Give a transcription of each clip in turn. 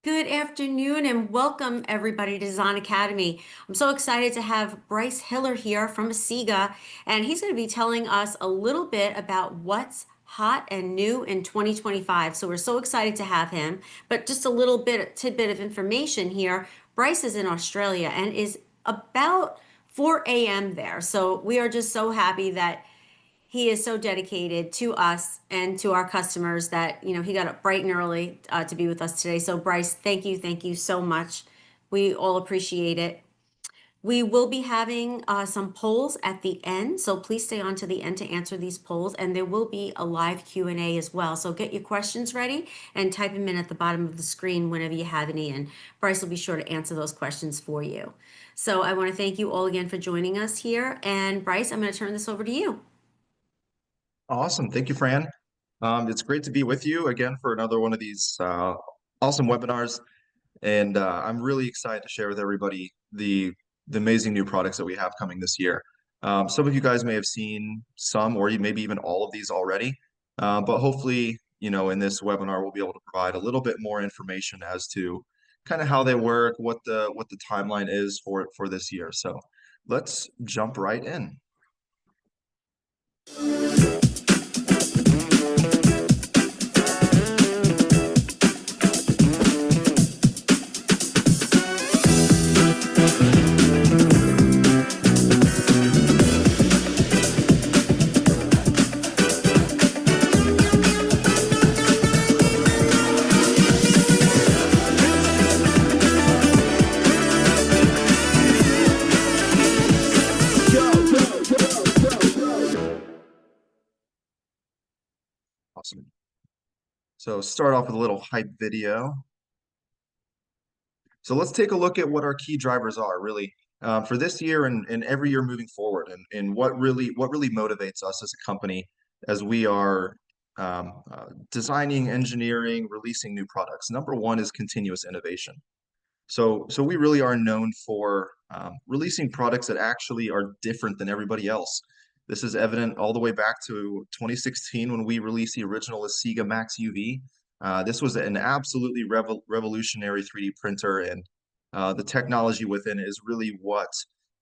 Good afternoon and welcome everybody to Zahn Academy. I'm so excited to have Bryce Hiller here from Asiga, and he's going to be telling us a little bit about what's hot and new in 2025. So we're so excited to have him. But just a little bit tidbit of information here. Bryce is in Australia and is about 4 a.m. there. So we are just so happy that he is so dedicated to us and to our customers that he got up bright and early to be with us today. So Bryce, thank you so much. We all appreciate it. We will be having some polls at the end, so please stay on to the end to answer these polls, and there will be a live Q&A as well. So get your questions ready and type them in at the bottom of the screen whenever you have any, and Bryce will be sure to answer those questions for you. So I want to thank you all again for joining us here, and Bryce, I'm going to turn this over to you. Awesome. Thank you, Fran. It's great to be with you again for another one of these awesome webinars. And I'm really excited to share with everybody the amazing new products that we have coming this year. Some of you guys may have seen some or maybe even all of these already. But hopefully, in this webinar, we'll be able to provide a little bit more information as to kind of how they work, what the timeline is for this year. So let's jump right in. Awesome. So start off with a little hype video. So let's take a look at what our key drivers are really for this year and every year moving forward, and what really motivates us as a company as we are designing, engineering, releasing new products. Number one is continuous innovation. So we really are known for releasing products that actually are different than everybody else. This is evident all the way back to 2016 when we released the original Asiga Max UV. This was an absolutely revolutionary 3D printer, and the technology within it is really what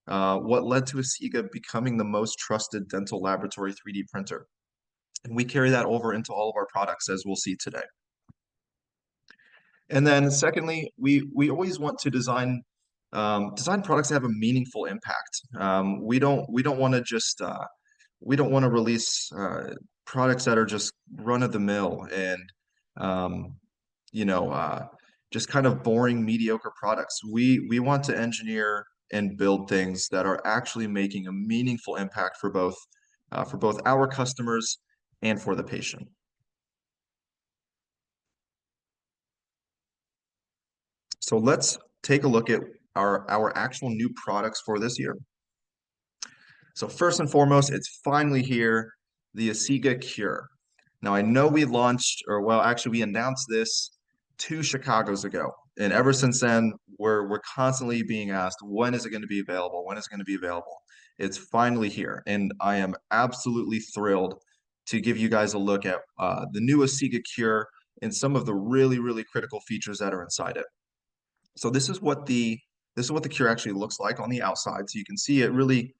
led to Asiga becoming the most trusted dental laboratory 3D printer. And we carry that over into all of our products, as we'll see today. And then secondly, we always want to design products that have a meaningful impact. We don't want to just we don't want to release products that are just run of the mill and um, you know just kind of boring, mediocre products. We want to engineer and build things that are actually making a meaningful impact for both our customers and for the patient. So let's take a look at our actual new products for this year. So first and foremost, it's finally here, the Asiga Cure. Now I know we launched, or well, actually we announced this 2 Chicagos ago, and ever since then, we're constantly being asked, when is it going to be available? When is it going to be available? It's finally here, and I am absolutely thrilled to give you guys a look at the new Asiga Cure and some of the really critical features that are inside it. So this is what the cure actually looks like on the outside. So you can see it really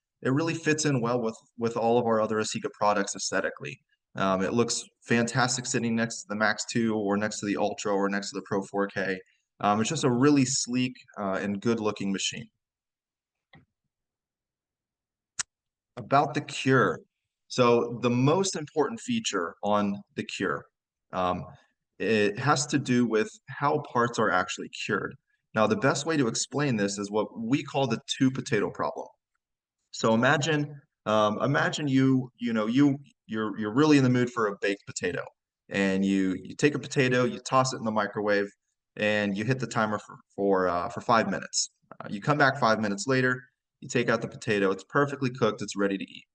fits in well with all of our other Asiga products aesthetically. It looks fantastic sitting next to the Max 2 or next to the Ultra or next to the Pro 4K. It's just a really sleek and good looking machine. About the cure. So the most important feature on the cure, um, it has to do with how parts are actually cured. Now, the best way to explain this is what we call the two potato problem. So imagine you're really in the mood for a baked potato, and you take a potato, you toss it in the microwave, and you hit the timer for 5 minutes. You come back 5 minutes later, you take out the potato, it's perfectly cooked, it's ready to eat.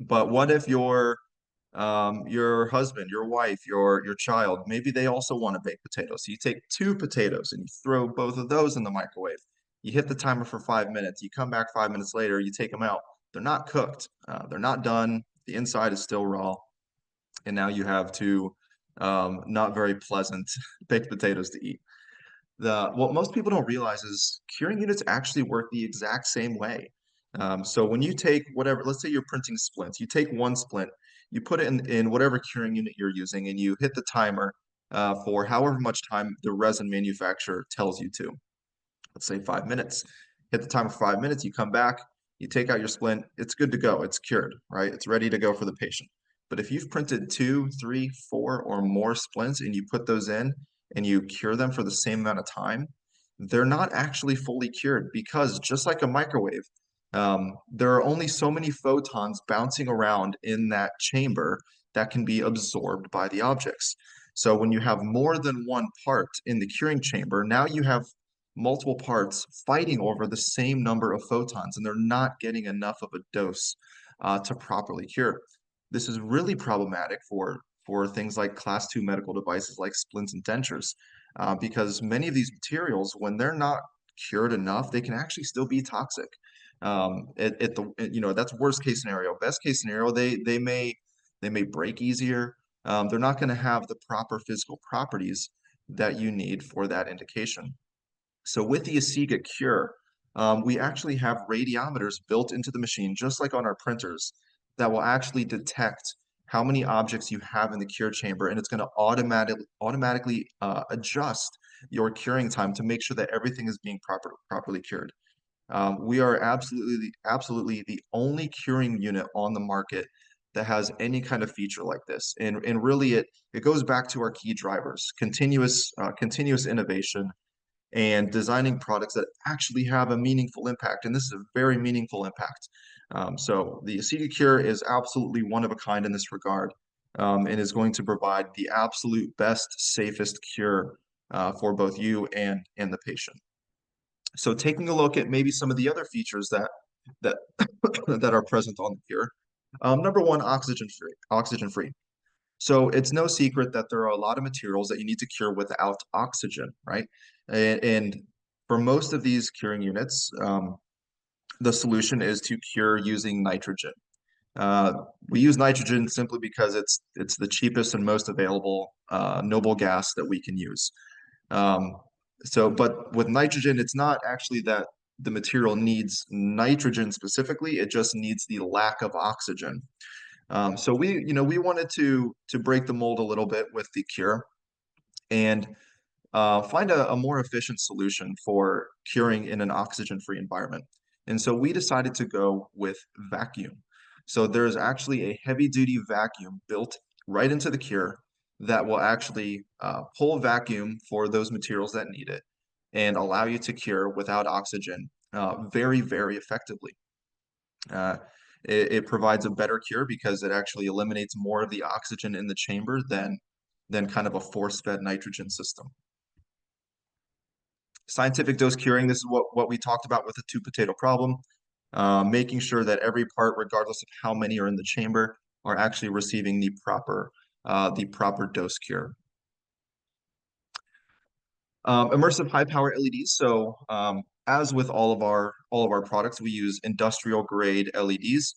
But what if your husband, your wife, your child, maybe they also want a baked potato. So you take 2 potatoes and you throw both of those in the microwave. You hit the timer for 5 minutes. You come back 5 minutes later, you take them out. They're not cooked. They're not done. The inside is still raw. And now you have two not very pleasant baked potatoes to eat. What most people don't realize is curing units actually work the exact same way. So when you take whatever, let's say you're printing splints, you take one splint, you put it in whatever curing unit you're using, and you hit the timer for however much time the resin manufacturer tells you to. Let's say 5 minutes. Hit the timer for 5 minutes, you come back, you take out your splint, it's good to go. It's cured, right? It's ready to go for the patient. But if you've printed two, three, four, or more splints and you put those in and you cure them for the same amount of time, they're not actually fully cured because just like a microwave, there are only so many photons bouncing around in that chamber that can be absorbed by the objects. So when you have more than one part in the curing chamber, now you have multiple parts fighting over the same number of photons, and they're not getting enough of a dose to properly cure. This is really problematic for things like class 2 medical devices like splints and dentures, because many of these materials, when they're not cured enough, they can actually still be toxic. That's worst case scenario. Best case scenario, they may break easier. They're not going to have the proper physical properties that you need for that indication. So with the Asiga Cure, we actually have radiometers built into the machine, just like on our printers, that will actually detect how many objects you have in the cure chamber, and it's going to automatically adjust your curing time to make sure that everything is being properly cured. We are absolutely the only curing unit on the market that has any kind of feature like this, and really it goes back to our key drivers: continuous innovation and designing products that actually have a meaningful impact. And this is a very meaningful impact. So the Asiga Cure is absolutely one of a kind in this regard, and is going to provide the absolute best, safest cure for both you and the patient. So taking a look at maybe some of the other features that that are present on the cure. Number one, oxygen free. Oxygen free. So it's no secret that there are a lot of materials that you need to cure without oxygen, right? And for most of these curing units, the solution is to cure using nitrogen. Uh, we use nitrogen simply because it's the cheapest and most available noble gas that we can use. Um, but with nitrogen, it's not actually that the material needs nitrogen specifically, it just needs the lack of oxygen. So we wanted to break the mold a little bit with the cure and find a more efficient solution for curing in an oxygen-free environment. And so we decided to go with vacuum. So there's actually a heavy-duty vacuum built right into the cure that will actually pull vacuum for those materials that need it and allow you to cure without oxygen very, very effectively. Uh, it provides a better cure because it actually eliminates more of the oxygen in the chamber than kind of a force-fed nitrogen system. Scientific dose curing, this is what we talked about with the two potato problem, making sure that every part, regardless of how many are in the chamber, are actually receiving the proper dose cure. Immersive high power LEDs. So as with all of our products, we use industrial grade LEDs.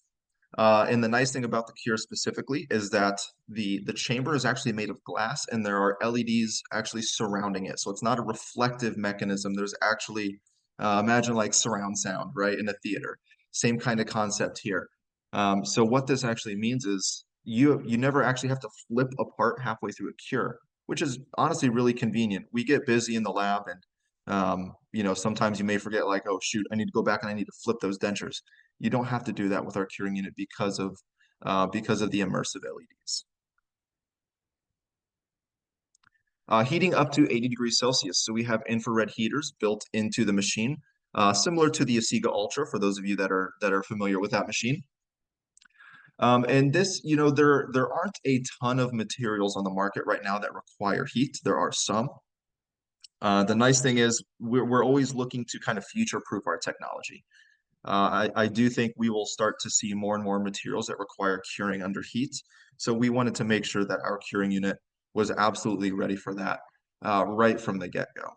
And the nice thing about the cure specifically is that the chamber is actually made of glass and there are LEDs actually surrounding it. So it's not a reflective mechanism. There's actually, imagine like surround sound, right, in a theater. Same kind of concept here. So what this actually means is you never actually have to flip apart halfway through a cure, which is honestly really convenient. We get busy in the lab and sometimes you may forget like, oh shoot, I need to go back and I need to flip those dentures. You don't have to do that with our curing unit because of the immersive LEDs. Heating up to 80 degrees Celsius. So we have infrared heaters built into the machine, similar to the Asiga Ultra for those of you that are familiar with that machine. And this, there aren't a ton of materials on the market right now that require heat. There are some. The nice thing is we're always looking to kind of future-proof our technology. I do think we will start to see more and more materials that require curing under heat. So we wanted to make sure that our curing unit was absolutely ready for that right from the get-go.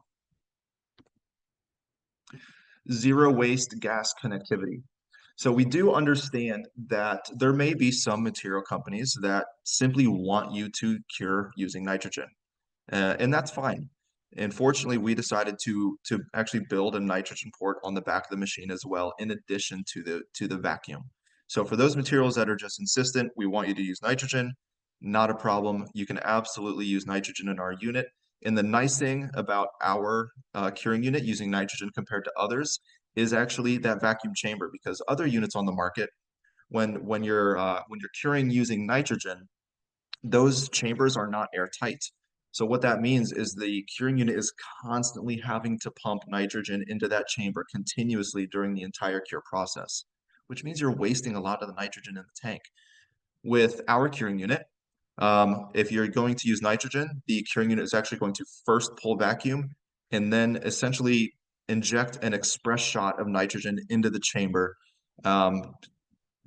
Zero waste gas connectivity. So we do understand that there may be some material companies that simply want you to cure using nitrogen, and that's fine. And fortunately, we decided to actually build a nitrogen port on the back of the machine as well, in addition to the vacuum. So for those materials that are just insistent, we want you to use nitrogen, not a problem. You can absolutely use nitrogen in our unit. And the nice thing about our curing unit using nitrogen compared to others is actually that vacuum chamber, because other units on the market, when you're curing using nitrogen, those chambers are not airtight. So what that means is the curing unit is constantly having to pump nitrogen into that chamber continuously during the entire cure process, which means you're wasting a lot of the nitrogen in the tank. With our curing unit, if you're going to use nitrogen, the curing unit is actually going to first pull vacuum and then essentially inject an express shot of nitrogen into the chamber, um,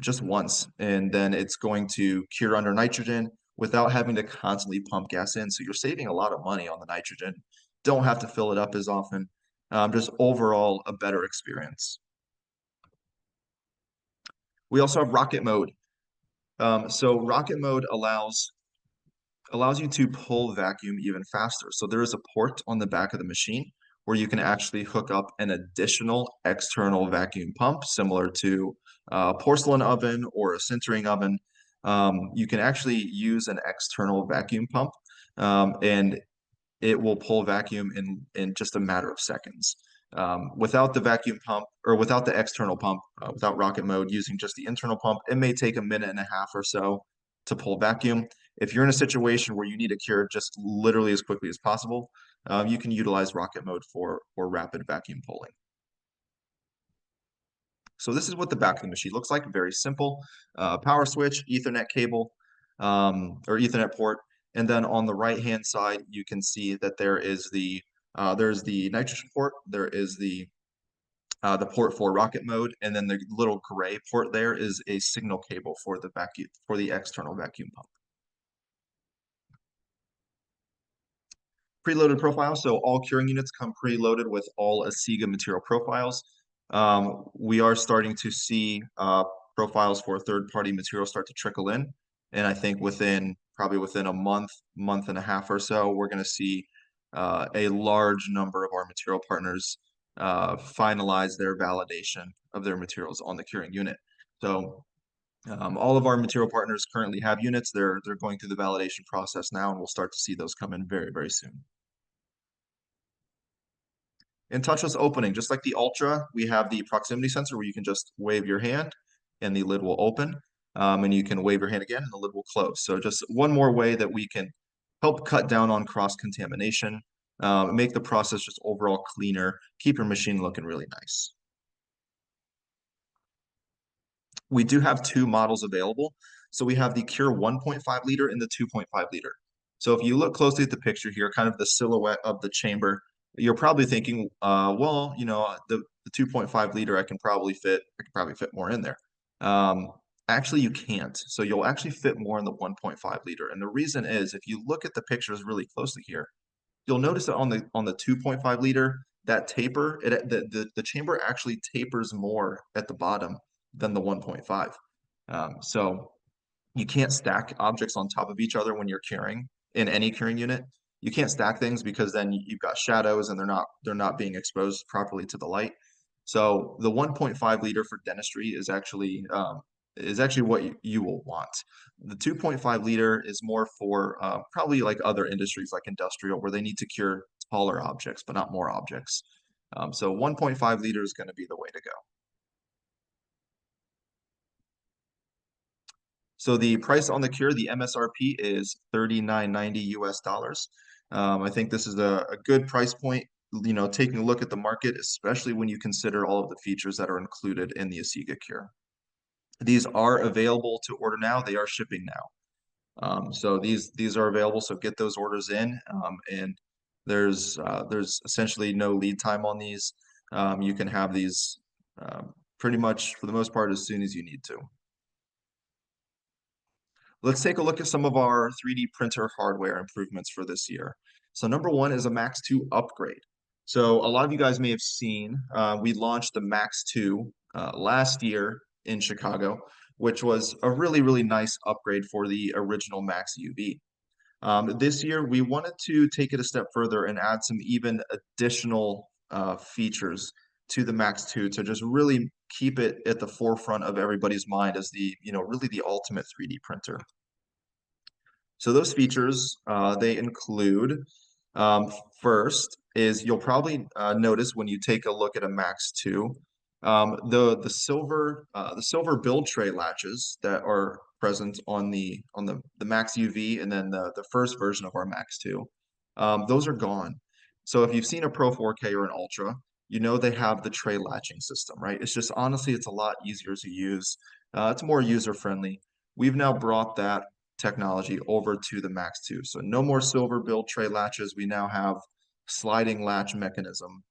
just once, and then it's going to cure under nitrogen without having to constantly pump gas in. So you're saving a lot of money on the nitrogen. Don't have to fill it up as often. Just overall a better experience. We also have rocket mode. So rocket mode allows you to pull vacuum even faster. So there is a port on the back of the machine where you can actually hook up an additional external vacuum pump, similar to a porcelain oven or a sintering oven. You can actually use an external vacuum pump, and it will pull vacuum in just a matter of seconds. Without the vacuum pump or without the external pump, without rocket mode, using just the internal pump, it may take a minute and a half or so to pull vacuum. If you're in a situation where you need a cure just literally as quickly as possible, you can utilize rocket mode for rapid vacuum pulling. So this is what the back of the machine looks like. Very simple. Power switch, Ethernet cable, or Ethernet port. And then on the right-hand side, you can see that there's the nitrogen port, there is the port for rocket mode, and then the little gray port there is a signal cable for the external vacuum pump. Preloaded profile. So all curing units come preloaded with all Asiga material profiles. We are starting to see profiles for third-party materials start to trickle in. And I think probably within a month and a half or so, we're going to see a large number of our material partners finalize their validation of their materials on the curing unit. So all of our material partners currently have units. They're going through the validation process now, and we'll start to see those come in very, very soon. And touchless opening, just like the Ultra, we have the proximity sensor where you can just wave your hand and the lid will open. And you can wave your hand again and the lid will close. So just one more way that we can help cut down on cross-contamination, make the process just overall cleaner, keep your machine looking really nice. We do have two models available. So we have the Cure 1.5 liter and the 2.5 liter. So if you look closely at the picture here, kind of the silhouette of the chamber, you're probably thinking, well, the 2.5 liter, I can probably fit more in there. Actually, you can't. So you'll actually fit more in the 1.5 liter. And the reason is, if you look at the pictures really closely here, you'll notice that on the 2.5 liter, that taper, the chamber actually tapers more at the bottom than the 1.5. So you can't stack objects on top of each other when you're curing in any curing unit. You can't stack things because then you've got shadows and they're not being exposed properly to the light. So the 1.5 liter for dentistry is actually what you will want. The 2.5 liter is more for probably like other industries like industrial, where they need to cure taller objects, but not more objects. So 1.5 liter is going to be the way to go. So the price on the cure, the MSRP is $39.90 US. I think this is a good price point, taking a look at the market, especially when you consider all of the features that are included in the Asiga cure. These are available to order now. They are shipping now. So these are available. So get those orders in. And there's essentially no lead time on these. You can have these pretty much for the most part as soon as you need to. Let's take a look at some of our 3D printer hardware improvements for this year. So number one is a Max 2 upgrade. So a lot of you guys may have seen, we launched the Max 2 last year in Chicago, which was a really, really nice upgrade for the original Max UV. This year, we wanted to take it a step further and add some even additional features to the Max 2 to just really keep it at the forefront of everybody's mind as really the ultimate 3D printer. So those features, they include, um, first is you'll probably notice when you take a look at a Max 2, the silver build tray latches that are present on the Max UV and then the first version of our Max 2, those are gone. So if you've seen a Pro 4K or an Ultra, you know they have the tray latching system, right? It's just honestly, it's a lot easier to use. It's more user friendly. We've now brought that technology over to the Max 2. So no more silver build tray latches. We now have sliding latch mechanism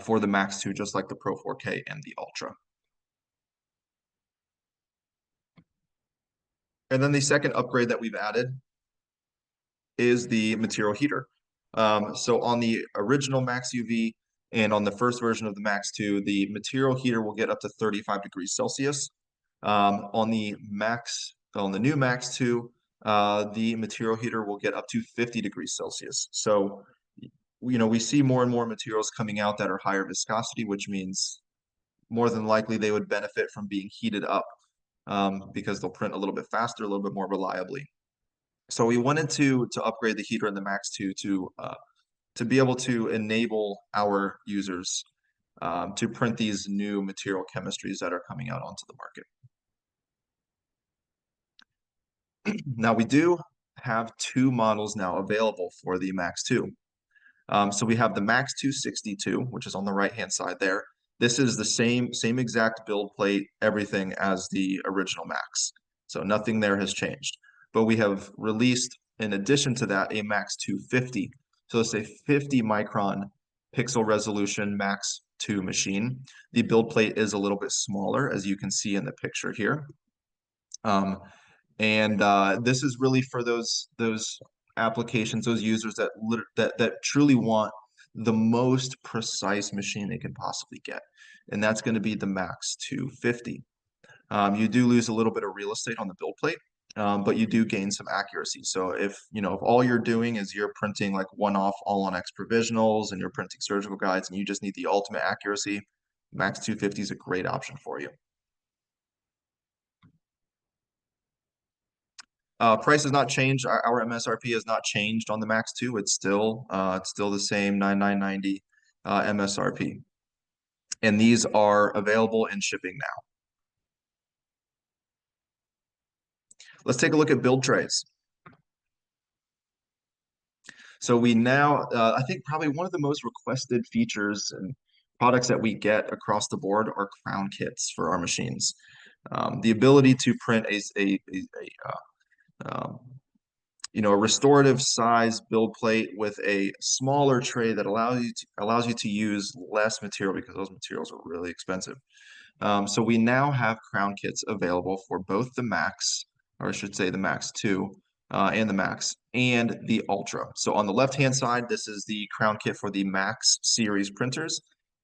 for the Max 2, just like the Pro 4K and the Ultra. And then the second upgrade that we've added is the material heater. So on the original Max UV and on the first version of the Max 2, the material heater will get up to 35 degrees Celsius. On the new Max 2, the material heater will get up to 50 degrees Celsius. So, we see more and more materials coming out that are higher viscosity, which means more than likely they would benefit from being heated up because they'll print a little bit faster, a little bit more reliably. So we wanted to upgrade the heater in the Max 2 to be able to enable our users to print these new material chemistries that are coming out onto the market. Now we do have two models now available for the Max 2. So we have the Max 262, which is on the right-hand side there. This is the same exact build plate, everything as the original Max. So nothing there has changed. But we have released, in addition to that, a Max 250. So it's a 50 micron pixel resolution Max 2 machine. The build plate is a little bit smaller, as you can see in the picture here. And this is really for those applications, those users that truly want the most precise machine they can possibly get, and that's going to be the Max 250. You do lose a little bit of real estate on the build plate, but you do gain some accuracy. So if all you're doing is you're printing like one-off all-on-X provisionals and you're printing surgical guides and you just need the ultimate accuracy, Max 250 is a great option for you. Price has not changed. Our MSRP has not changed on the Max 2. It's still the same 9990 MSRP. And these are available in shipping now. Let's take a look at build trays. So we now, I think probably one of the most requested features and products that we get across the board are crown kits for our machines. The ability to print a restorative size build plate with a smaller tray that allows you to use less material because those materials are really expensive. So we now have crown kits available for both the Max, or I should say the Max 2, and the Max, and the Ultra. So on the left-hand side, this is the crown kit for the Max series printers.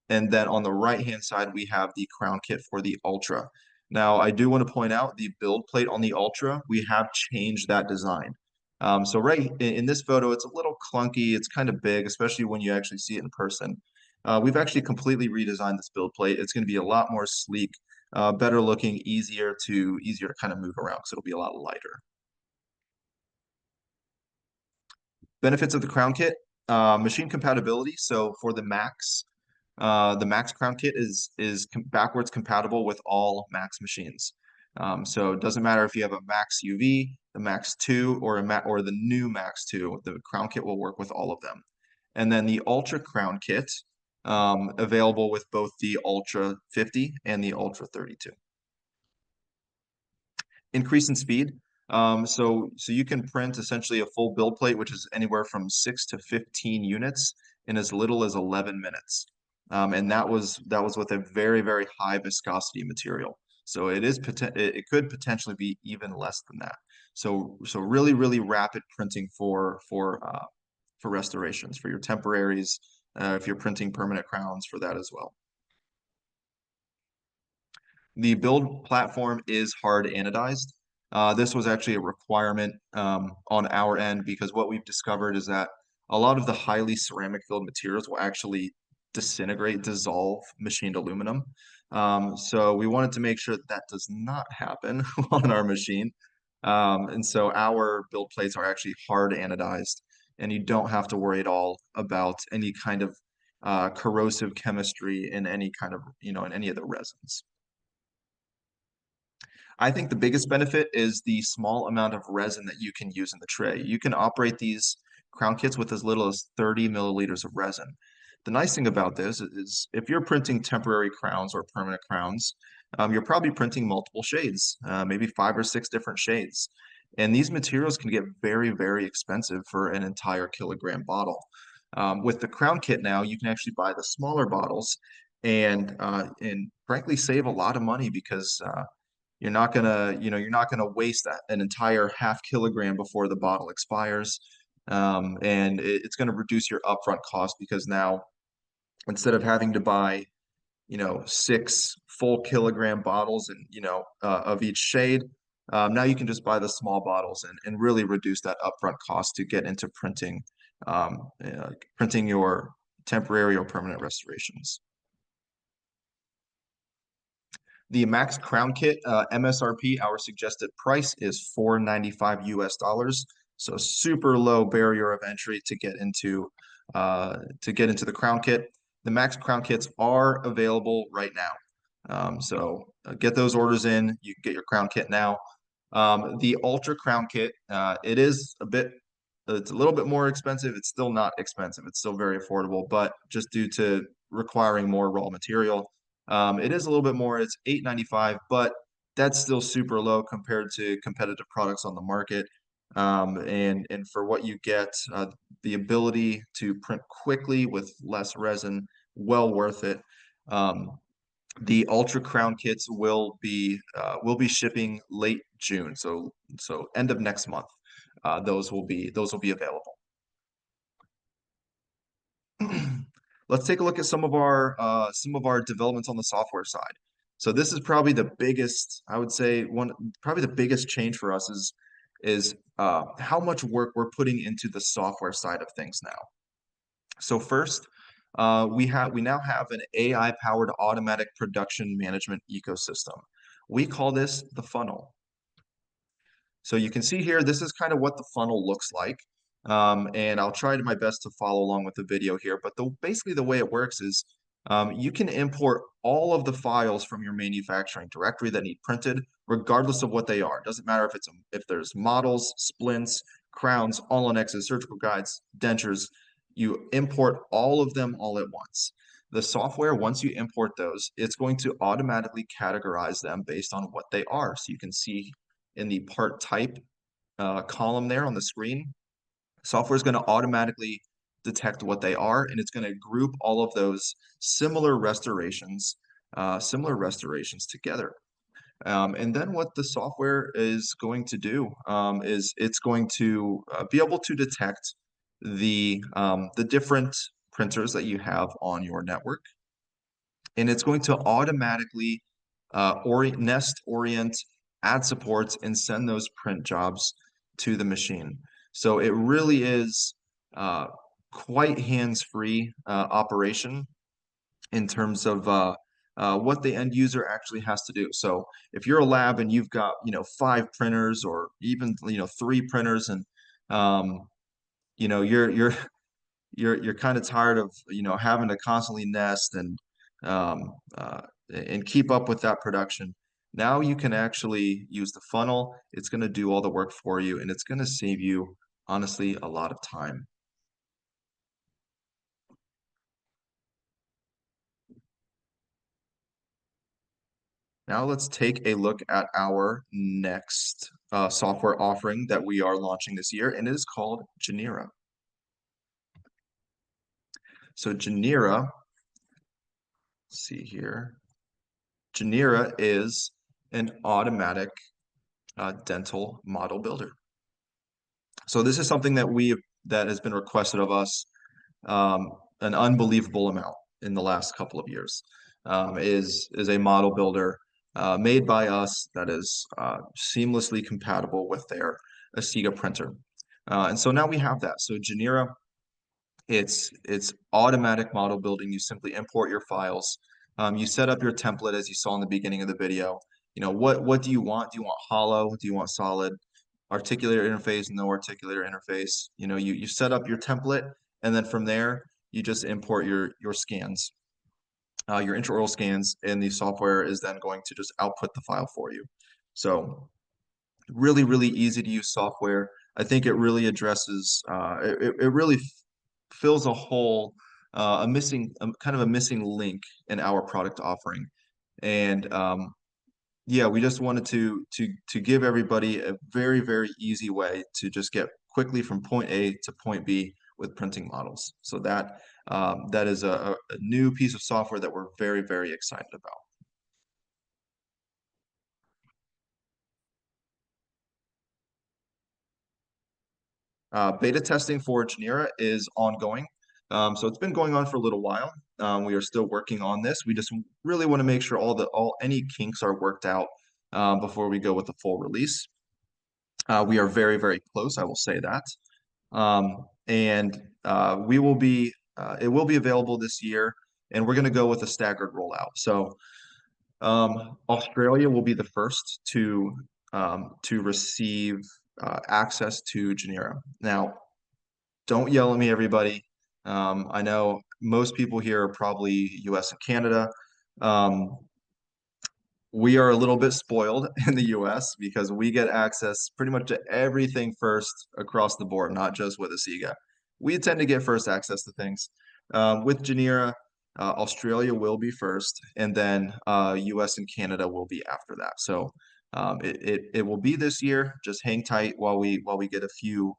And then on the right-hand side, we have the crown kit for the Ultra. Now, I do want to point out the build plate on the Ultra, we have changed that design. So right in this photo, it's a little clunky. It's kind of big, especially when you actually see it in person. We've actually completely redesigned this build plate. It's going to be a lot more sleek, better looking, easier to kind of move around because it'll be a lot lighter. Benefits of the crown kit, machine compatibility. So for the Max crown kit is backwards compatible with all Max machines. So it doesn't matter if you have a Max UV, the Max 2, or the new Max 2, the crown kit will work with all of them. And then the Ultra crown kit, available with both the Ultra 50 and the Ultra 32. Increase in speed. So you can print essentially a full build plate, which is anywhere from 6 to 15 units in as little as 11 minutes. And that was with a very, very high viscosity material. So it could potentially be even less than that. So really, really rapid printing for restorations, for your temporaries, if you're printing permanent crowns for that as well. The build platform is hard anodized. This was actually a requirement on our end because what we've discovered is that a lot of the highly ceramic filled materials will actually disintegrate, dissolve machined aluminum. So we wanted to make sure that that does not happen on our machine. And so our build plates are actually hard anodized, and you don't have to worry at all about any kind of corrosive chemistry in any kind of, in any of the resins. I think the biggest benefit is the small amount of resin that you can use in the tray. You can operate these crown kits with as little as 30 milliliters of resin. The nice thing about this is if you're printing temporary crowns or permanent crowns, you're probably printing multiple shades, maybe 5 or 6 different shades. And these materials can get very, very expensive for an entire kilogram bottle. With the crown kit now, you can actually buy the smaller bottles and frankly save a lot of money because you're not gonna waste an entire half kilogram before the bottle expires. And it's gonna reduce your upfront cost because now instead of having to buy, 6 full kilogram bottles and of each shade, now you can just buy the small bottles and really reduce that upfront cost to get into printing your temporary or permanent restorations. The Max Crown Kit MSRP, our suggested price is $495 US. So super low barrier of entry to get into the Crown Kit. The Max Crown Kits are available right now. So get those orders in. You can get your Crown Kit now. The Ultra Crown Kit, it's a little bit more expensive. It's still not expensive. It's still very affordable, but just due to requiring more raw material, it is a little bit more. It's $895, but that's still super low compared to competitive products on the market. And for what you get, the ability to print quickly with less resin, well worth it. The Ultra Crown kits will be shipping late June, so end of next month. Those will be available. Let's take a look at some of our developments on the software side. So this is probably the biggest, I would say, probably the biggest change for us is how much work we're putting into the software side of things now. So first, we now have an AI-powered automatic production management ecosystem. We call this the funnel. So you can see here, this is kind of what the funnel looks like. And I'll try my best to follow along with the video here, but basically the way it works is you can import all of the files from your manufacturing directory that need printed, regardless of what they are. It doesn't matter if there's models, splints, crowns, all-on-X's, surgical guides, dentures, you import all of them all at once. The software, once you import those, it's going to automatically categorize them based on what they are. So you can see in the part type column there on the screen, software is going to automatically detect what they are, and it's going to group all of those similar restorations together. And then what the software is going to do is it's going to be able to detect the different printers that you have on your network, and it's going to automatically orient, add supports, and send those print jobs to the machine. So it really is quite hands-free operation in terms of what the end user actually has to do. So if you're a lab and you've got 5 printers or even 3 printers, and you're you're kind of tired of having to constantly nest um, uh, and keep up with that production. Now you can actually use the funnel. It's going to do all the work for you, and it's going to save you honestly a lot of time. Now let's take a look at our next software offering that we are launching this year, and it is called Genera. So Genera, let's see here. Genera is an automatic dental model builder. So this is something that has been requested of us an unbelievable amount in the last couple of years. Is a model builder made by us that is seamlessly compatible with their Asiga printer. And so now we have that. So Genera, it's automatic model building. You simply import your files. You set up your template as you saw in the beginning of the video. You know, what do you want? Do you want hollow? Do you want solid? Articulator interface, no articulator interface. You know, you set up your template, and then from there you just import your scans, your intraoral scans, and the software is then going to just output the file for you. So really, really easy to use software. I think it really addresses, it really fills a hole, a missing, kind of a missing link in our product offering. And yeah, we just wanted to give everybody a very, very easy way to just get quickly from point A to point B with printing models. So that is a new piece of software that we're very, very excited about. Beta testing for Genera is ongoing. So it's been going on for a little while. We are still working on this. We just really want to make sure any kinks are worked out before we go with the full release. We are very, very close, I will say that. And it will be available this year, and we're going to go with a staggered rollout. So Australia will be the first to receive access to Genera. Now, don't yell at me, everybody. I know most people here are probably US and Canada. Um, we are a little bit spoiled in the US because we get access pretty much to everything first across the board, not just with Asiga. We tend to get first access to things. With Genera, Australia will be first, and then US and Canada will be after that. So it will be this year. Just hang tight while we get a few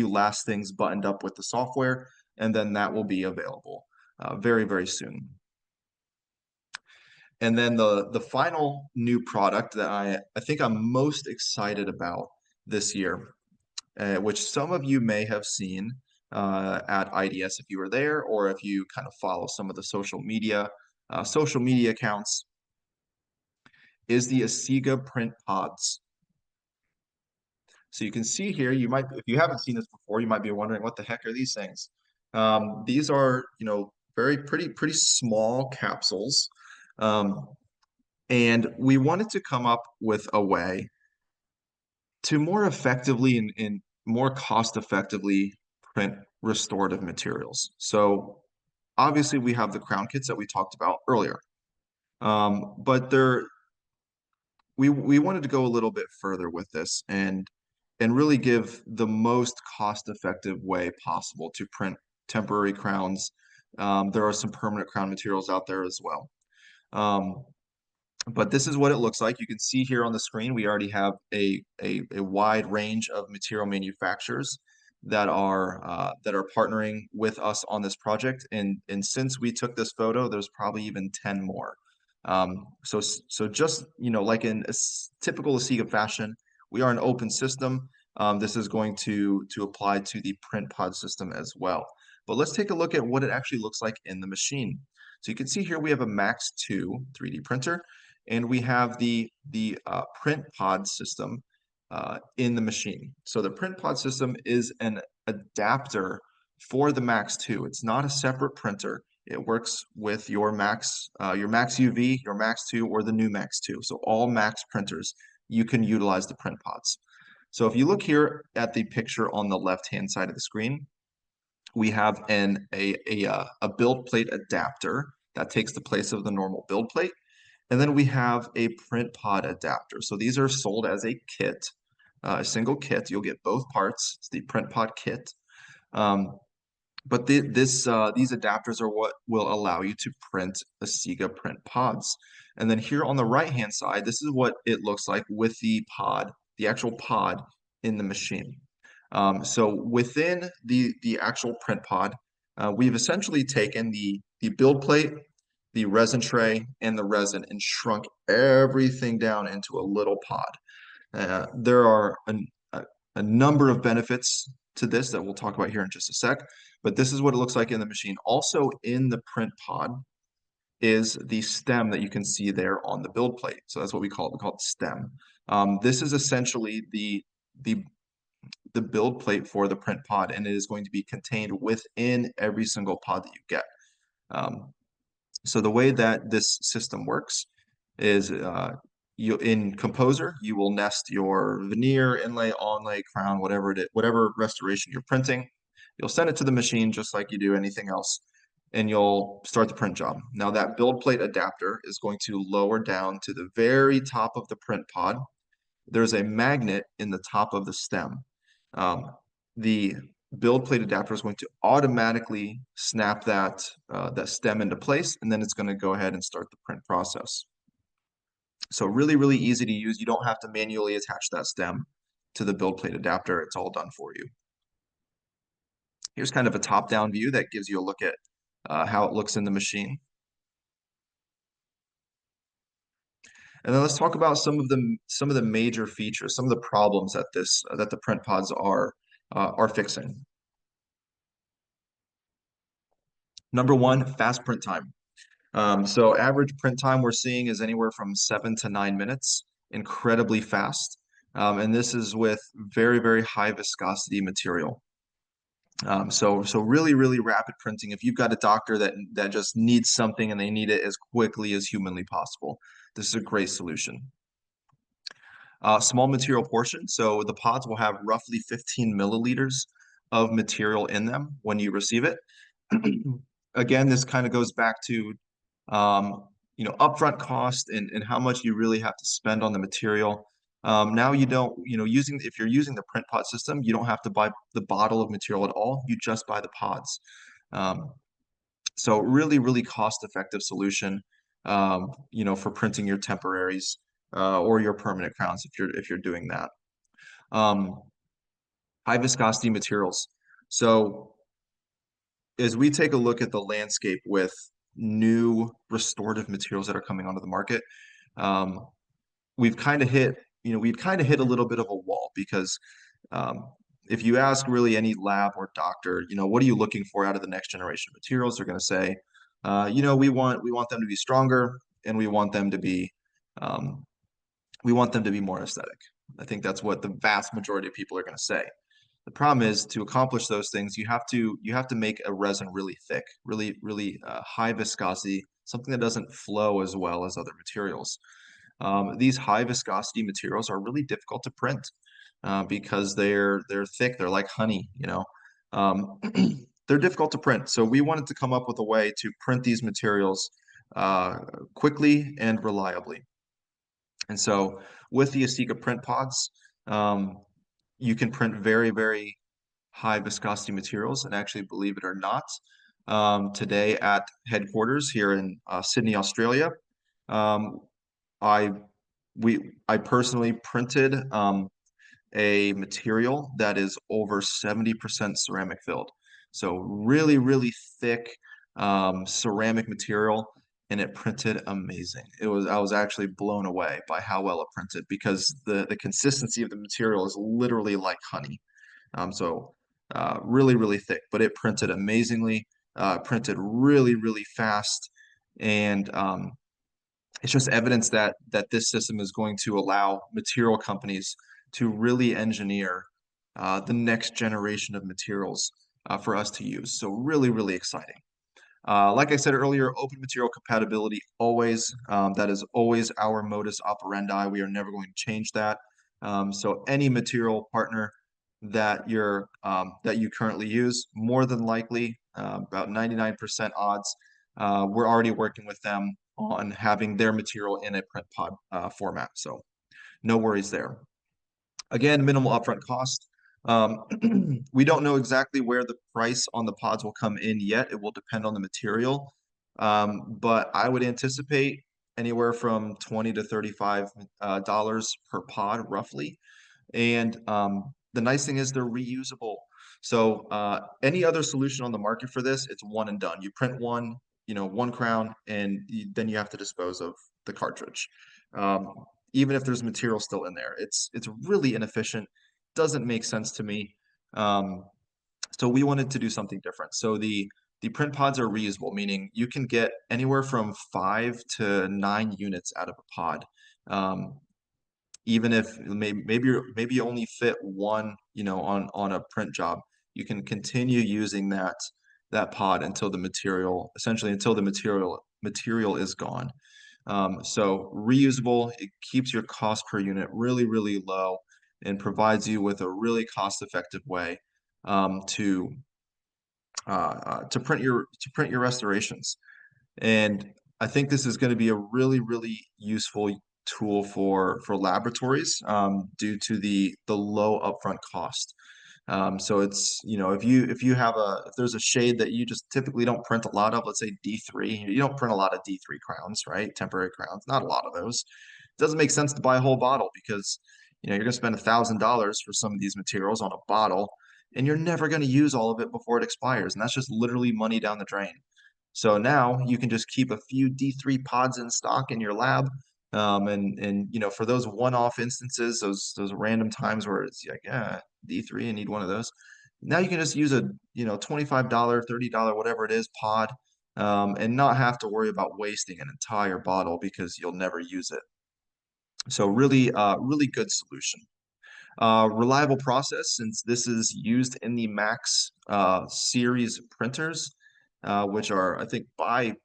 last things buttoned up with the software, and then that will be available very, very soon. And then the final new product that I think I'm most excited about this year, which some of you may have seen at IDS if you were there, or if you kind of follow some of the social media accounts, is the Asiga print pods. So you can see here, if you haven't seen this before, you might be wondering what the heck are these things? These are, pretty small capsules. And we wanted to come up with a way to more effectively and more cost effectively print restorative materials. So obviously we have the crown kits that we talked about earlier. But we wanted to go a little bit further with this and really give the most cost-effective way possible to print temporary crowns. There are some permanent crown materials out there as well. But this is what it looks like. You can see here on the screen, we already have a wide range of material manufacturers that are partnering with us on this project. And since we took this photo, there's probably even 10 more. So just, like in a typical Asiga fashion, we are an open system. This is going to apply to the print pod system as well. But let's take a look at what it actually looks like in the machine. So you can see here we have a Max 2 3D printer, and we have the print pod system in the machine. So the print pod system is an adapter for the Max 2. It's not a separate printer. It works with your Max UV, your Max 2, or the new Max 2. So all Max printers, you can utilize the print pods. So if you look here at the picture on the left-hand side of the screen, we have a build plate adapter that takes the place of the normal build plate. And then we have a print pod adapter. So these are sold as a kit, a single kit. You'll get both parts. It's the print pod kit. But these adapters are what will allow you to print Asiga print pods. And then here on the right-hand side, this is what it looks like with the pod, the actual pod in the machine. So within the actual print pod, we've essentially taken the build plate, the resin tray, and the resin and shrunk everything down into a little pod. There are a number of benefits to this that we'll talk about here in just a sec, but this is what it looks like in the machine. Also in the print pod, is the stem that you can see there on the build plate. So that's what we call it. We call it stem. This is essentially the the build plate for the print pod, and it is going to be contained within every single pod that you get. Um, so the way that this system works is you in Composer, you will nest your veneer, inlay, onlay, crown, whatever it is, whatever restoration you're printing. You'll send it to the machine just like you do anything else, and you'll start the print job. Now that build plate adapter is going to lower down to the very top of the print pod. There's a magnet in the top of the stem. The build plate adapter is going to automatically snap that stem into place, and then it's going to go ahead and start the print process. So really, really easy to use. You don't have to manually attach that stem to the build plate adapter. It's all done for you. Here's kind of a top-down view that gives you a look at how it looks in the machine. And then let's talk about some of the major features, some of the problems that that the print pods are fixing. Number one, fast print time. So average print time we're seeing is anywhere from 7 to 9 minutes, incredibly fast. And this is with very, very high viscosity material. So really, really rapid printing. If you've got a doctor that just needs something and they need it as quickly as humanly possible, this is a great solution. Small material portion. So the pods will have roughly 15 milliliters of material in them when you receive it. Again, this kind of goes back to upfront cost and how much you really have to spend on the material. Now you don't, if you're using the print pod system, you don't have to buy the bottle of material at all. You just buy the pods. So really, really cost-effective solution, for printing your temporaries or your permanent crowns if you're doing that. High viscosity materials. So as we take a look at the landscape with new restorative materials that are coming onto the market, we've kind of hit a little bit of a wall because if you ask really any lab or doctor, what are you looking for out of the next generation of materials? They're going to say, we want them to be stronger and we want them to be more aesthetic. I think that's what the vast majority of people are going to say. The problem is to accomplish those things, you have to make a resin really thick, really, really high viscosity, something that doesn't flow as well as other materials. These high viscosity materials are really difficult to print because they're thick, they're like honey, they're difficult to print. So we wanted to come up with a way to print these materials quickly and reliably. And so with the Asiga print pods, you can print very, very high viscosity materials. And actually, believe it or not, today at headquarters here in Sydney, Australia, um, I I personally printed a material that is over 70% ceramic filled. So really, really thick ceramic material, and it printed amazing. I was actually blown away by how well it printed because the consistency of the material is literally like honey. Really, really thick, but it printed amazingly, printed really, really fast, and it's just evidence that this system is going to allow material companies to really engineer the next generation of materials for us to use. So really, really exciting. Like I said earlier, open material compatibility always. That is always our modus operandi. We are never going to change that. So any material partner that you currently use, more than likely, about 99% odds, we're already working with them on having their material in a print pod format. So no worries there. Again, minimal upfront cost. We don't know exactly where the price on the pods will come in yet. It will depend on the material. But I would anticipate anywhere from $20 to $35 per pod, roughly. And the nice thing is they're reusable. So any other solution on the market for this, it's one and done. You print one crown, and then you have to dispose of the cartridge. Even if there's material still in there, it's really inefficient. Doesn't make sense to me. So we wanted to do something different. So the the print pods are reusable, meaning you can get anywhere from 5 to 9 units out of a pod. Um, Even if maybe you only fit one, on a print job, you can continue using that pod until the material, essentially until the material is gone. So reusable, it keeps your cost per unit really, really low and provides you with a really cost-effective way to print your restorations. And I think this is going to be a really, really useful tool for laboratories due to the low upfront cost. So it's, if there's a shade that you just typically don't print a lot of, let's say D3, you don't print a lot of D3 crowns, right? Temporary crowns, not a lot of those. It doesn't make sense to buy a whole bottle because, you're going to spend $1,000 for some of these materials on a bottle, and you're never going to use all of it before it expires. And that's just literally money down the drain. So now you can just keep a few D3 pods in stock in your lab. And for those one-off instances, those random times where it's like, yeah, D3, I need one of those. Now you can just use a, $25, $30, whatever it is, pod, and not have to worry about wasting an entire bottle because you'll never use it. So really, really good solution. Reliable process, since this is used in the Max series printers, which are, I think, by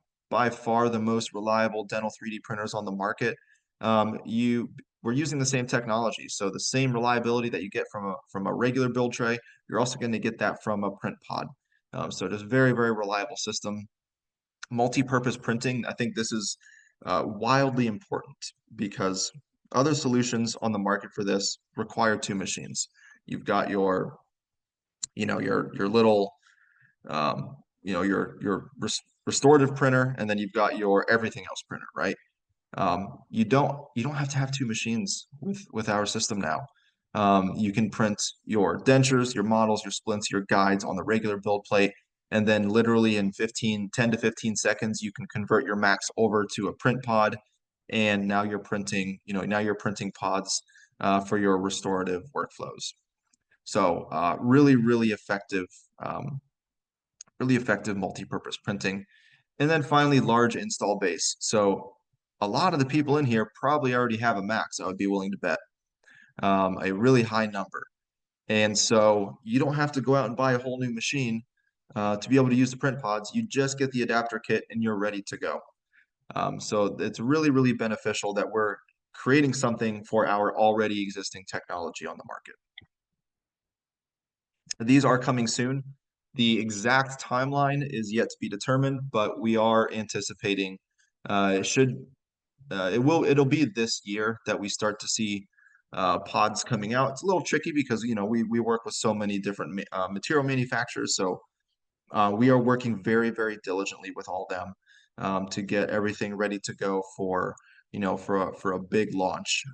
far the most reliable dental 3D printers on the market. We're using the same technology, so the same reliability that you get from a regular build tray, you're also going to get that from a print pod. So it is very, very reliable system. Multi-purpose printing, I think this is wildly important because other solutions on the market for this require two machines. You've got your little your restorative printer, and then you've got your everything else printer, right? You don't have to have two machines with our system now. You can print your dentures, your models, your splints, your guides on the regular build plate, and then literally in 10 to 15 seconds, you can convert your Max over to a print pod, and now you're printing, pods for your restorative workflows. So really effective multi-purpose printing. And then finally, large install base. So a lot of the people in here probably already have a Max, I would be willing to bet, a really high number. And so you don't have to go out and buy a whole new machine to be able to use the print pods. You just get the adapter kit and you're ready to go. So it's really, really beneficial that we're creating something for our already existing technology on the market. These are coming soon. The exact timeline is yet to be determined, but we are anticipating it'll be this year that we start to see pods coming out. It's a little tricky because we work with so many different material manufacturers, so we are working very, very diligently with all of them to get everything ready to go for for a big launch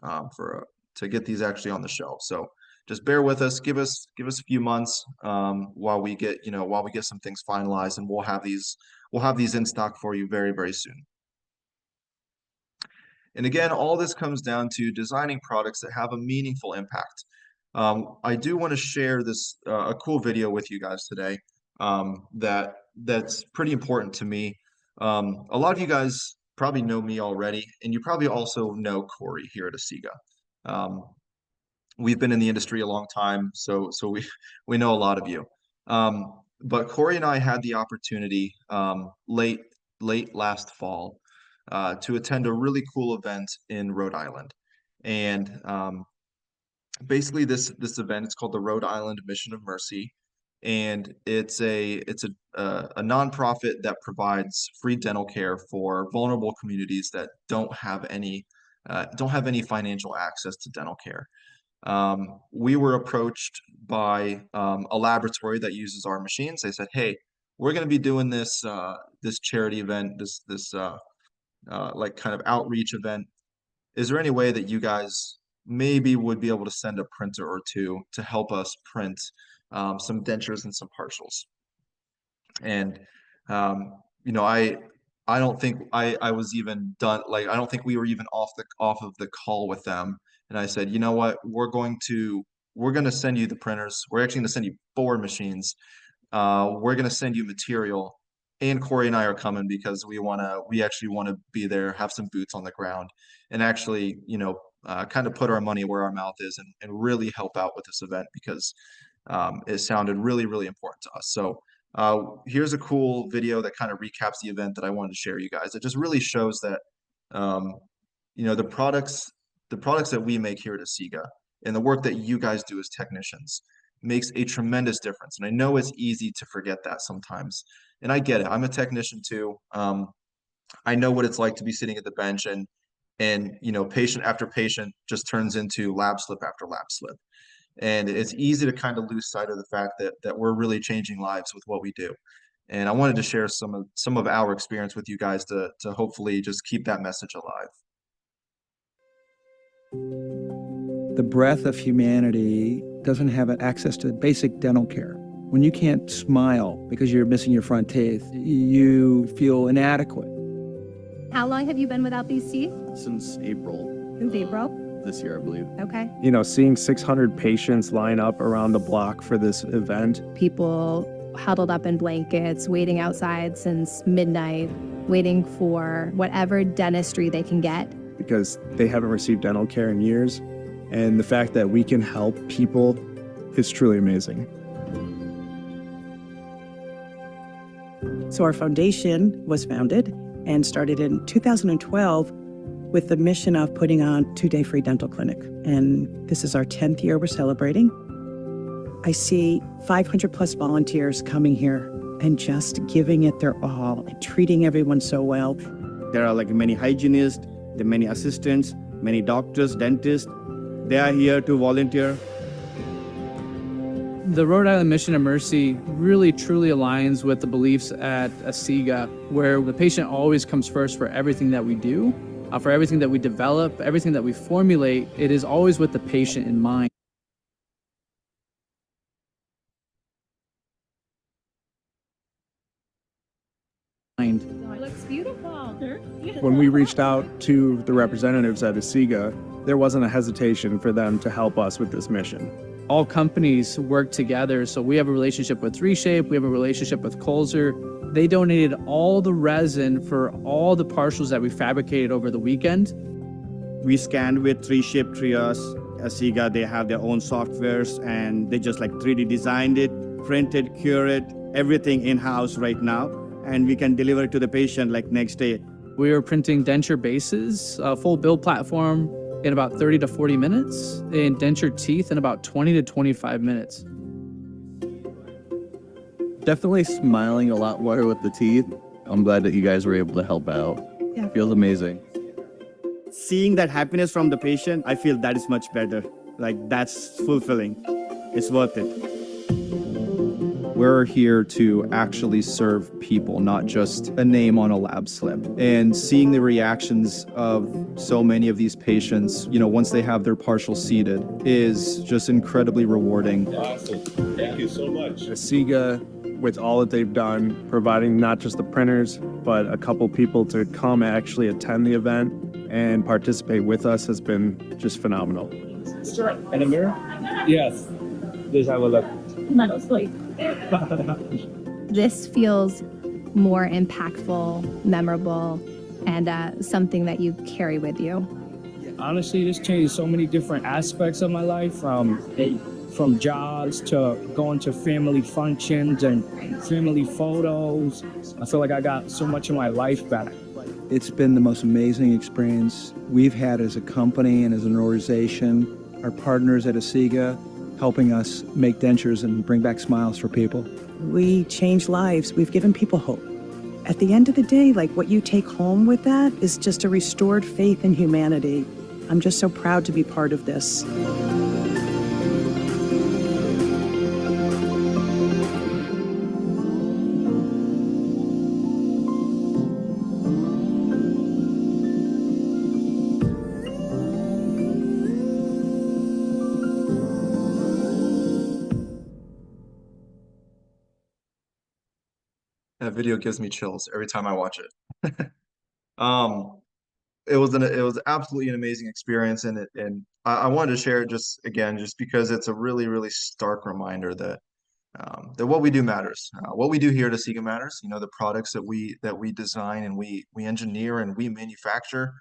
to get these actually on the shelf. So just bear with us, give us a few months while we get some things finalized, and we'll have these in stock for you very, very soon. And again, all this comes down to designing products that have a meaningful impact. I do want to share this a cool video with you guys today that's pretty important to me. A lot of you guys probably know me already, and you probably also know Corey here at Asiga. We've been in the industry a long time, so we know a lot of you. But Corey and I had the opportunity late last fall to attend a really cool event in Rhode Island. And basically this event, it's called the Rhode Island Mission of Mercy. And it's a nonprofit that provides free dental care for vulnerable communities that don't have any financial access to dental care. We were approached by a laboratory that uses our machines. They said, "Hey, we're going to be doing this charity event, this like kind of outreach event. Is there any way that you guys maybe would be able to send a printer or two to help us print some dentures and some partials?" And I don't think I was even done. Like I don't think we were even off of the call with them. And I said, you know what, we're going to send you the printers. We're actually going to send you 4 machines. We're going to send you material. and Corey and I are coming because we actually want to be there, have some boots on the ground, and actually, kind of put our money where our mouth is and really help out with this event because it sounded really, really important to us. So here's a cool video that kind of recaps the event that I wanted to share you guys. It just really shows that um, the products that we make here at Asiga and the work that you guys do as technicians makes a tremendous difference. And I know it's easy to forget that sometimes. And I get it. I'm a technician too. I know what it's like to be sitting at the bench and patient after patient just turns into lab slip after lab slip. And it's easy to kind of lose sight of the fact that we're really changing lives with what we do. And I wanted to share some of our experience with you guys to hopefully just keep that message alive. The breadth of humanity doesn't have access to basic dental care. When you can't smile because you're missing your front teeth, you feel inadequate. How long have you been without these teeth? Since April. Since April? This year, I believe. Okay. You know, seeing 600 patients line up around the block for this event. People huddled up in blankets, waiting outside since midnight, waiting for whatever dentistry they can get. Because they haven't received dental care in years. And the fact that we can help people is truly amazing. So our foundation was founded and started in 2012 with the mission of putting on 2-day free dental clinic. And this is our 10th year we're celebrating. I see 500 plus volunteers coming here and just giving it their all and treating everyone so well. There are like many hygienists, there are many assistants, many doctors, dentists. They are here to volunteer. The Rhode Island Mission of Mercy really truly aligns with the beliefs at Asiga, where the patient always comes first for everything that we do, for everything that we develop, everything that we formulate. It is always with the patient in mind. It looks beautiful. When we reached out to the representatives at Asiga, there wasn't a hesitation for them to help us with this mission. All companies work together, so we have a relationship with 3Shape, we have a relationship with Colzer. They donated all the resin for all the partials that we fabricated over the weekend. We scanned with 3Shape Trias. Asiga, they have their own softwares and they just like 3D designed it, printed, cured, everything in-house right now. And we can deliver it to the patient like next day. We are printing denture bases, a full build platform in about 30 to 40 minutes, and denture teeth in about 20 to 25 minutes. Definitely smiling a lot more with the teeth. I'm glad that you guys were able to help out. Yeah. Feels amazing. Seeing that happiness from the patient, I feel that is much better. Like that's fulfilling. It's worth it. We're here to actually serve people, not just a name on a lab slip. And seeing the reactions of so many of these patients, once they have their partial seated, is just incredibly rewarding. Awesome. Thank you so much. Asiga, with all that they've done, providing not just the printers, but a couple people to come actually attend the event and participate with us has been just phenomenal. In a mirror? Yes. Just have a look. This feels more impactful, memorable, and something that you carry with you. Honestly, this changed so many different aspects of my life, from jobs to going to family functions and family photos. I feel like I got so much of my life back. It's been the most amazing experience we've had as a company and as an organization. Our partners at Asiga helping us make dentures and bring back smiles for people. We change lives. We've given people hope. At the end of the day, like what you take home with that is just a restored faith in humanity. I'm just so proud to be part of this. That video gives me chills every time I watch it. Um, it was absolutely an amazing experience, and I wanted to share it just again, just because it's a really, really stark reminder that that what we do matters. What we do here at Asiga matters. You know, the products that we design and we engineer and we manufacture.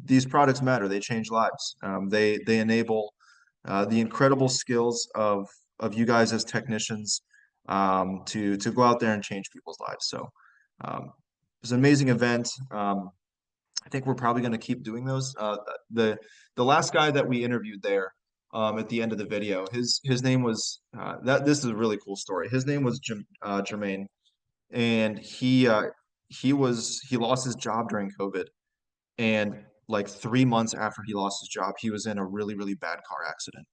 These products matter. They change lives. They enable the incredible skills of you guys as technicians to go out there and change people's lives. So it was an amazing event. I think we're probably going to keep doing those. The last guy that we interviewed there at the end of the video, his name was this is a really cool story. His name was Jermaine, and he lost his job during COVID, and like 3 months after he lost his job, he was in a really bad car accident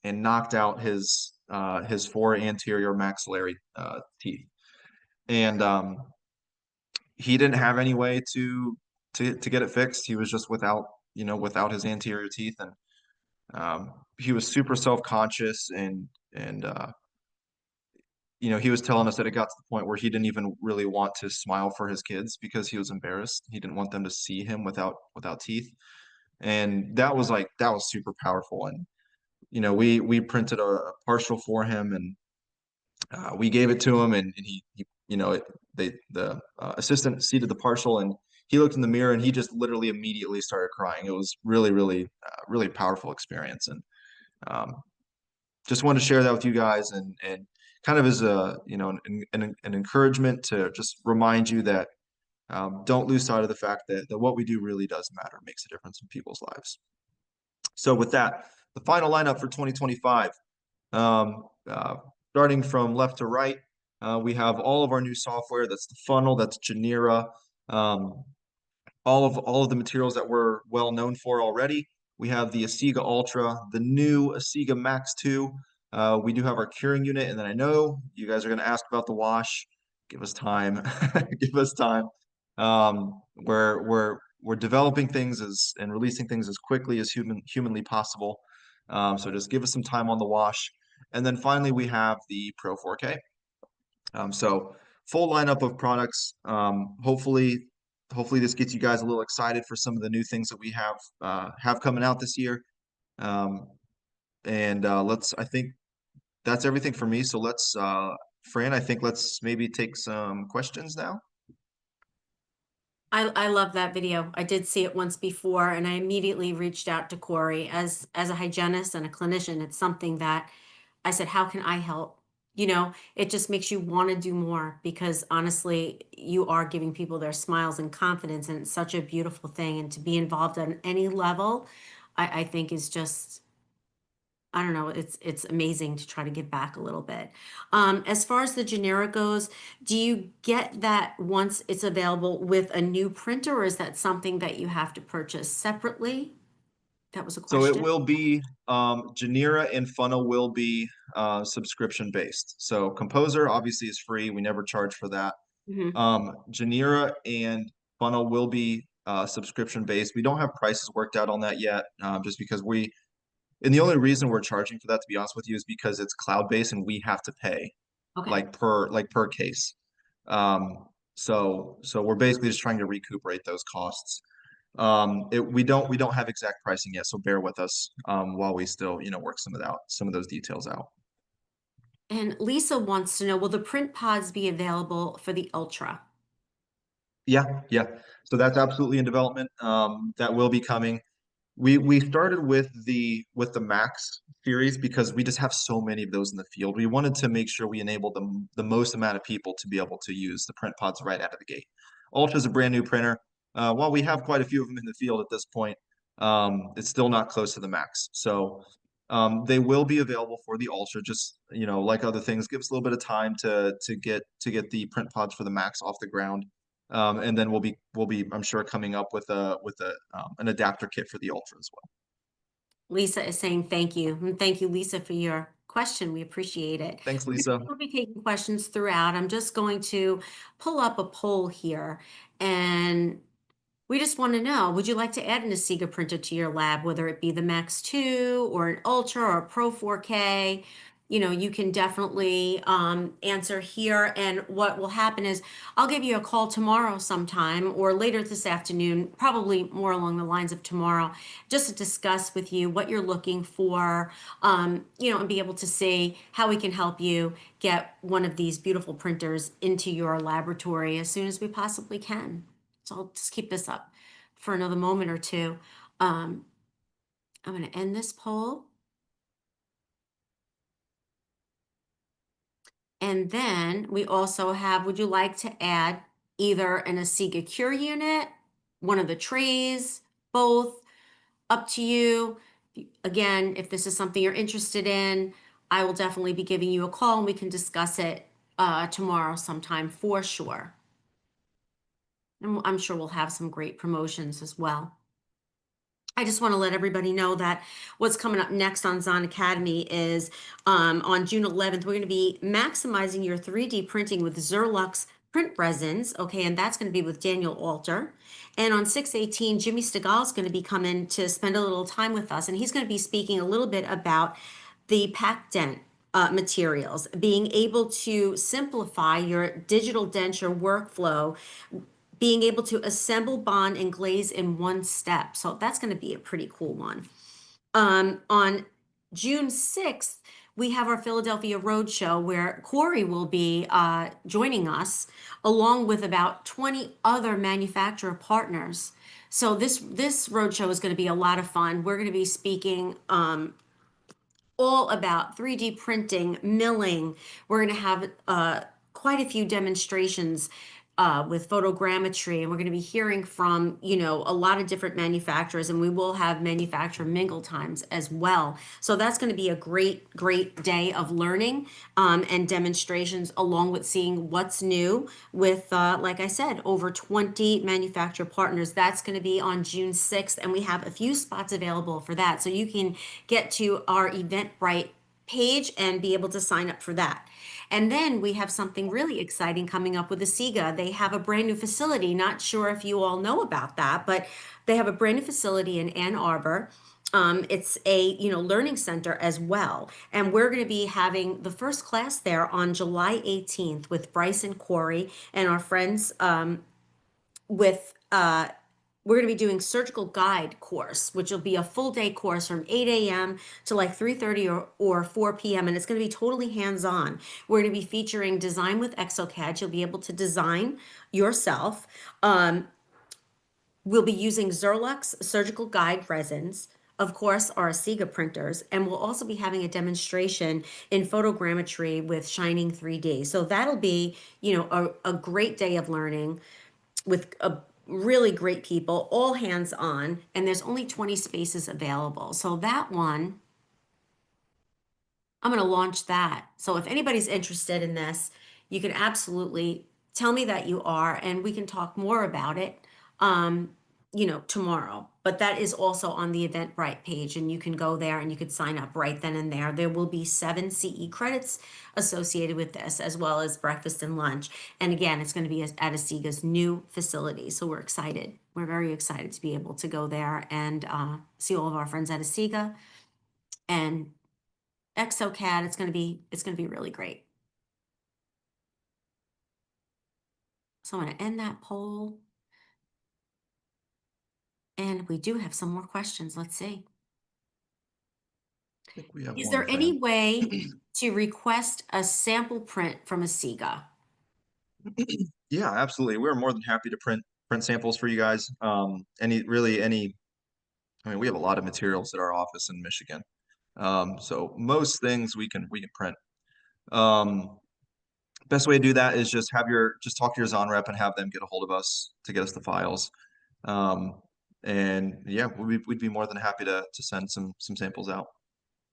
and knocked out his four anterior maxillary teeth, and he didn't have any way to get it fixed. He was just without his anterior teeth, and he was super self-conscious, and he was telling us that it got to the point where he didn't even really want to smile for his kids because he was embarrassed. He didn't want them to see him without teeth. And that was super powerful. And we printed a partial for him, and we gave it to him, and he the assistant seated the partial, and he looked in the mirror and he just literally immediately started crying. It was really powerful experience, and just wanted to share that with you guys, and kind of as an encouragement to just remind you that don't lose sight of the fact that what we do really does matter, makes a difference in people's lives. So with that, the final lineup for 2025, starting from left to right, we have all of our new software. That's the funnel, that's Genera, all of the materials that we're well known for already. We have the Asiga Ultra, the new Asiga Max 2. We do have our curing unit, and then I know you guys are going to ask about the wash. Give us time. Give us time. We're developing things and releasing things as quickly as humanly possible. So just give us some time on the wash. And then finally, we have the Pro 4K. So full lineup of products. Hopefully this gets you guys a little excited for some of the new things that we have coming out this year. I think that's everything for me. So Fran, I think let's maybe take some questions now. I love that video. I did see it once before, and I immediately reached out to Corey as a hygienist and a clinician. It's something that I said, how can I help? It just makes you want to do more, because honestly, you are giving people their smiles and confidence, and it's such a beautiful thing. And to be involved on any level, I think is just, I don't know, it's amazing to try to give back a little bit. As far as the generic goes, do you get that once it's available with a new printer, or is that something that you have to purchase separately? That was a So question. it will be Genera and Funnel will be subscription based. So Composer obviously is free. We never charge for that. Genera and Funnel will be subscription based. We don't have prices worked out on that yet, just because and the only reason we're charging for that, to be honest with you, is because it's cloud based and we have to pay Okay. per case. So we're basically just trying to recuperate those costs. We don't have exact pricing yet, so bear with us while we still work some of those details out. And Lisa wants to know, will the print pods be available for the Ultra? Yeah. So that's absolutely in development. That will be coming. We started with the Max series because we just have so many of those in the field. We wanted to make sure we enabled the most amount of people to be able to use the print pods right out of the gate. Ultra is a brand new printer. While we have quite a few of them in the field at this point, it's still not close to the Max. So they will be available for the Ultra. Just like other things, give us a little bit of time to get the print pods for the Max off the ground. And then we'll be I'm sure coming up with an adapter kit for the Ultra as well. Lisa is saying thank you. And thank you, Lisa, for your question. We appreciate it. Thanks, Lisa. We'll be taking questions throughout. I'm just going to pull up a poll here, and we just want to know, would you like to add an Asiga printer to your lab, whether it be the Max 2 or an Ultra or a Pro 4K? you can definitely answer here. And what will happen is I'll give you a call tomorrow sometime or later this afternoon, probably more along the lines of tomorrow, just to discuss with you what you're looking for, and be able to see how we can help you get one of these beautiful printers into your laboratory as soon as we possibly can. So I'll just keep this up for another moment or two. I'm going to end this poll. And then we also have, would you like to add either an Asiga Cure unit, one of the trays, both? Up to you. Again, if this is something you're interested in, I will definitely be giving you a call and we can discuss it tomorrow sometime for sure. And I'm sure we'll have some great promotions as well. I just want to let everybody know that what's coming up next on Zahn Academy is on June 11th, we're going to be maximizing your 3D printing with Zerlux print resins. Okay, and that's going to be with Daniel Alter. And on 6/18, Jimmy Stegall is going to be coming to spend a little time with us, and he's going to be speaking a little bit about the pack dent materials, being able to simplify your digital denture workflow, being able to assemble, bond, and glaze in one step. So that's going to be a pretty cool one. On June 6th, we have our Philadelphia Roadshow where Corey will be joining us along with about 20 other manufacturer partners. So this roadshow is going to be a lot of fun. We're going to be speaking all about 3D printing, milling. We're going to have quite a few demonstrations with photogrammetry, and we're going to be hearing from a lot of different manufacturers, and we will have manufacturer mingle times as well. So that's going to be a great day of learning and demonstrations, along with seeing what's new with like I said, over 20 manufacturer partners. That's going to be on June 6th, and we have a few spots available for that, so you can get to our Eventbrite page and be able to sign up for that. And then we have something really exciting coming up with Asiga. They have a brand new facility. Not sure if you all know about that, but they have a brand new facility in Ann Arbor. It's a learning center as well, and we're going to be having the first class there on July 18th with Bryce and Corey and our friends with we're going to be doing surgical guide course, which will be a full day course from 8 a.m. to like 3:30 or 4 p.m. And it's going to be totally hands-on. We're going to be featuring design with ExoCAD. You'll be able to design yourself. We'll be using Zerlux surgical guide resins, of course, our Asiga printers, and we'll also be having a demonstration in photogrammetry with Shining 3D. So that'll be, a great day of learning with a really great people, all hands on, and there's only 20 spaces available. So that one, I'm going to launch that. So if anybody's interested in this, you can absolutely tell me that you are, and we can talk more about it, tomorrow. But that is also on the Eventbrite page, and you can go there and you can sign up right then and there. There will be 7 CE credits associated with this, as well as breakfast and lunch. And again, it's going to be at Asiga's new facility. So we're excited. We're very excited to be able to go there and see all of our friends at Asiga and ExoCAD. It's going to be really great. So I'm going to end that poll. And we do have some more questions. Let's see. I think we have Is one, there any Fran. way to request a sample print from Asiga? Yeah, absolutely. We're more than happy to print samples for you guys. I mean, we have a lot of materials at our office in Michigan. So most things we can print. Best way to do that is just talk to your Zahn rep and have them get a hold of us to get us the files. And yeah, we'd be more than happy to send some samples out.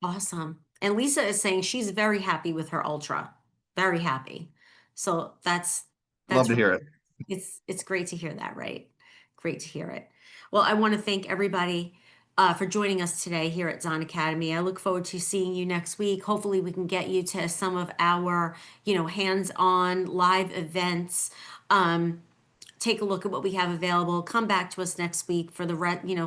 Awesome. And Lisa is saying she's very happy with her Ultra. Very happy. So that's Love to hear it. It's great to hear that, right? Great to hear it. Well, I want to thank everybody for joining us today here at Zahn Academy. I look forward to seeing you next week. Hopefully we can get you to some of our, hands-on live events. Take a look at what we have available. Come back to us next week for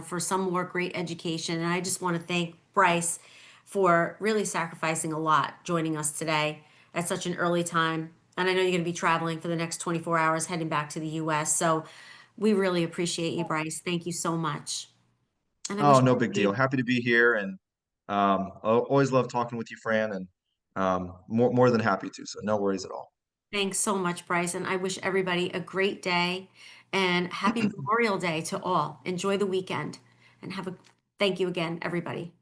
for some more great education. And I just want to thank Bryce for really sacrificing a lot, joining us today at such an early time. And I know you're going to be traveling for the next 24 hours heading back to the US. So we really appreciate you, Bryce. Thank you so much. And I Oh, wish no big deal. everybody Happy to be here, and always love talking with you, Fran, and more than happy to. So no worries at all. thanks so much, Bryce. And I wish everybody a great day and happy Memorial Day to all. Enjoy the weekend and thank you again, everybody.